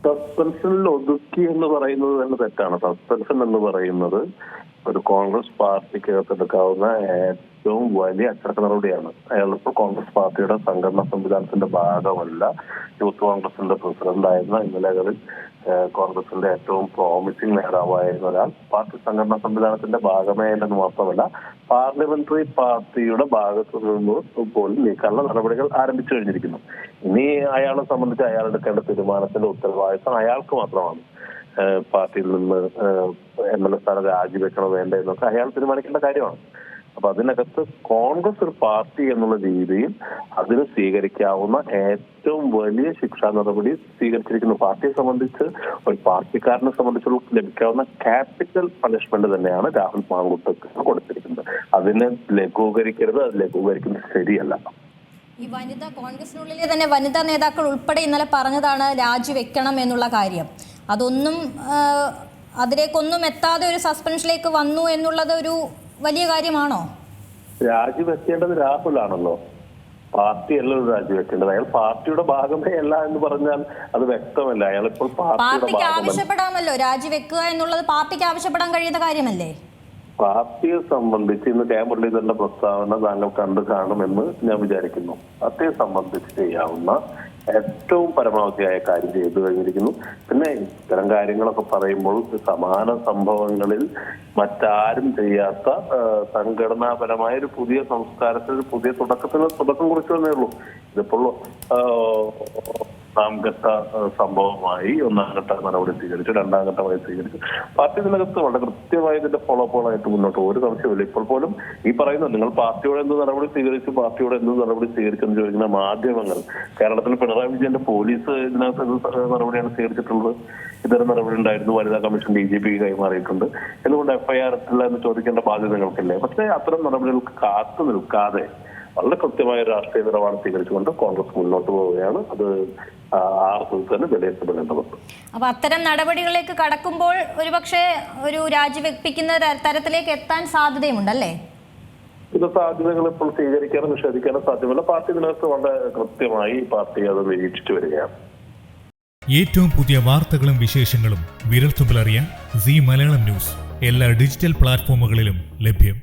സസ്പെൻഷനിൽ ഒതുക്കി എന്ന് പറയുന്നത് തന്നെ തെറ്റാണ്. സസ്പെൻഷൻ എന്ന് പറയുന്നത് ഒരു കോൺഗ്രസ് പാർട്ടിക്ക് എടുക്കാവുന്ന ഏറ്റവും വലിയ അച്ചടക്ക നടപടിയാണ്. അയാൾ ഇപ്പോൾ കോൺഗ്രസ് പാർട്ടിയുടെ സംഘടനാ സംവിധാനത്തിന്റെ ഭാഗമല്ല. യൂത്ത് കോൺഗ്രസിന്റെ പ്രസിഡന്റായിരുന്ന ഇന്നലകളിൽ കോൺഗ്രസിന്റെ ഏറ്റവും പ്രോമിസിംഗ് നേതാവായിരുന്ന ഒരാൾ പാർട്ടി സംഘടനാ സംവിധാനത്തിന്റെ ഭാഗമേ അല്ലെന്ന് മാത്രമല്ല, പാർലമെന്ററി പാർട്ടിയുടെ ഭാഗത്തു നിന്ന് പോലും നീക്കാനുള്ള നടപടികൾ ആരംഭിച്ചു കഴിഞ്ഞിരിക്കുന്നു. ഇനി അയാളെ സംബന്ധിച്ച് അയാൾ എടുക്കേണ്ട തീരുമാനത്തിന്റെ ഉത്തരവാദിത്വം അയാൾക്ക് മാത്രമാണ്. പാർട്ടിയിൽ നിന്ന് MLA സ്ഥാനം രാജിവെക്കണോ വേണ്ട എന്നൊക്കെ അയാൾ തീരുമാനിക്കേണ്ട കാര്യമാണ്. അപ്പൊ അതിനകത്ത് കോൺഗ്രസ് ഒരു പാർട്ടി എന്നുള്ള രീതിയിൽ അതിന് സ്വീകരിക്കാവുന്ന ഏറ്റവും വലിയ ശിക്ഷാ നടപടി സ്വീകരിച്ചിരിക്കുന്നു. പാർട്ടിയെ സംബന്ധിച്ച് ഒരു പാർട്ടിക്കാരനെ സംബന്ധിച്ചുള്ള ലഭിക്കാവുന്ന ക്യാപിറ്റൽ പണിഷ്മെന്റ് തന്നെയാണ് രാഹുൽ മാങ്കൂട്ടത്തിന് കൊടുത്തിരിക്കുന്നത്. അതിനെ ലഘൂകരിക്കരുത്, അത് ലഘൂകരിക്കുന്നത് ശരിയല്ല. ഈ കോൺഗ്രസിനുള്ളിലെ തന്നെ വനിതാ നേതാക്കൾ ഉൾപ്പെടെ ഇന്നലെ പറഞ്ഞതാണ് രാജിവെക്കണം എന്നുള്ള കാര്യം. അതൊന്നും അതിലേക്കൊന്നും എത്താതെ ഒരു സസ്പെൻഷനിലേക്ക് വന്നു എന്നുള്ളത് ഒരു വലിയ കാര്യമാണോ? രാജിവെക്കേണ്ടത് രാഹുലാണല്ലോ, പാർട്ടിയല്ലോ രാജിവെക്കേണ്ടത്. അയാൾ പാർട്ടിയുടെ ഭാഗമേ അല്ല എന്ന് പറഞ്ഞാൽ അത് വ്യക്തമല്ല. അയാൾ ഇപ്പോൾ പാർട്ടിക്ക് ആവശ്യപ്പെടാമല്ലോ, രാജിവെക്കുക എന്നുള്ളത് പാർട്ടിക്ക് ആവശ്യപ്പെടാൻ കഴിയുന്ന കാര്യമല്ലേ? പാർട്ടിയെ സംബന്ധിച്ച് ഇന്ന് കെ മുരളീധരന്റെ പ്രസ്താവന താങ്കൾ കണ്ടു കാണുമെന്ന് ഞാൻ വിചാരിക്കുന്നു. പാർട്ടിയെ സംബന്ധിച്ച് ചെയ്യാവുന്ന ഏറ്റവും പരമാവധിയായ കാര്യം ചെയ്തു കഴിഞ്ഞിരിക്കുന്നു. പിന്നെ ഇത്തരം കാര്യങ്ങളൊക്കെ പറയുമ്പോൾ സമാന സംഭവങ്ങളിൽ മറ്റാരും ചെയ്യാത്ത സംഘടനാപരമായ ഒരു പുതിയ സംസ്കാരത്തിന് ഒരു പുതിയ തുടക്കം കുറിച്ചു തന്നേ ഉള്ളൂ. ഇതിപ്പോൾ ഒന്നാം ഘട്ട സംഭവമായി, ഒന്നാം ഘട്ട നടപടി സ്വീകരിച്ചു, രണ്ടാം ഘട്ടമായി സ്വീകരിച്ചു. പാർട്ടി ഇതിനകത്ത് വളരെ കൃത്യമായി ഇതിന്റെ ഫോളോപ്പോളായിട്ട് മുന്നോട്ട് ഒരു സംശയമില്ല. ഇപ്പോൾ പോലും ഈ പറയുന്നത് നിങ്ങൾ പാർട്ടിയോട് എന്ത് നടപടി സ്വീകരിച്ചു, പാർട്ടിയോട് എന്ത് നടപടി സ്വീകരിച്ചെന്ന് ചോദിക്കുന്ന മാധ്യമങ്ങൾ, കേരളത്തിൽ പിണറായി വിജയന്റെ പോലീസ് ഇതിനകത്ത് എന്ത് നടപടിയാണ് സ്വീകരിച്ചിട്ടുള്ളത്? ഇതര നടപടി ഉണ്ടായിരുന്നു, വനിതാ കമ്മീഷൻ DGPക്ക് കൈമാറിയിട്ടുണ്ട്, എന്തുകൊണ്ട് FIR ഇട്ടില്ല എന്ന് ചോദിക്കേണ്ട ബാധ്യത നിങ്ങൾക്കില്ലേ? പക്ഷേ അത്തരം നടപടികൾക്ക് കാത്തു നിൽക്കാതെ വളരെ കൃത്യമായ രാഷ്ട്രീയ നിലപാട് സ്വീകരിച്ചുകൊണ്ട് കോൺഗ്രസ് മുന്നോട്ട് പോവുകയാണ്. അത് ആർക്കും തന്നെ വിലയിരുത്തപ്പെടേണ്ടതുണ്ട്. അപ്പൊ അത്തരം നടപടികളിലേക്ക് കടക്കുമ്പോൾ ഒരുപക്ഷെ ഒരു രാജിവെപ്പിക്കുന്ന തരത്തിലേക്ക് എത്താൻ സാധ്യതയുണ്ടല്ലേ? ഇത് സാധ്യതകൾ ഇപ്പോൾ സ്വീകരിക്കാനും നിഷേധിക്കാനും സാധ്യമല്ല. പാർട്ടി ഇതിനകത്ത് വളരെ കൃത്യമായി പാർട്ടി അത് നിരീക്ഷിച്ചു വരികയാണ്. ഏറ്റവും പുതിയ വാർത്തകളും വിശേഷങ്ങളും വിരൽത്തുമ്പിലറിയാൻ സീ മലയാളം ന്യൂസ് എല്ലാ ഡിജിറ്റൽ പ്ലാറ്റ്ഫോമുകളിലും ലഭ്യം.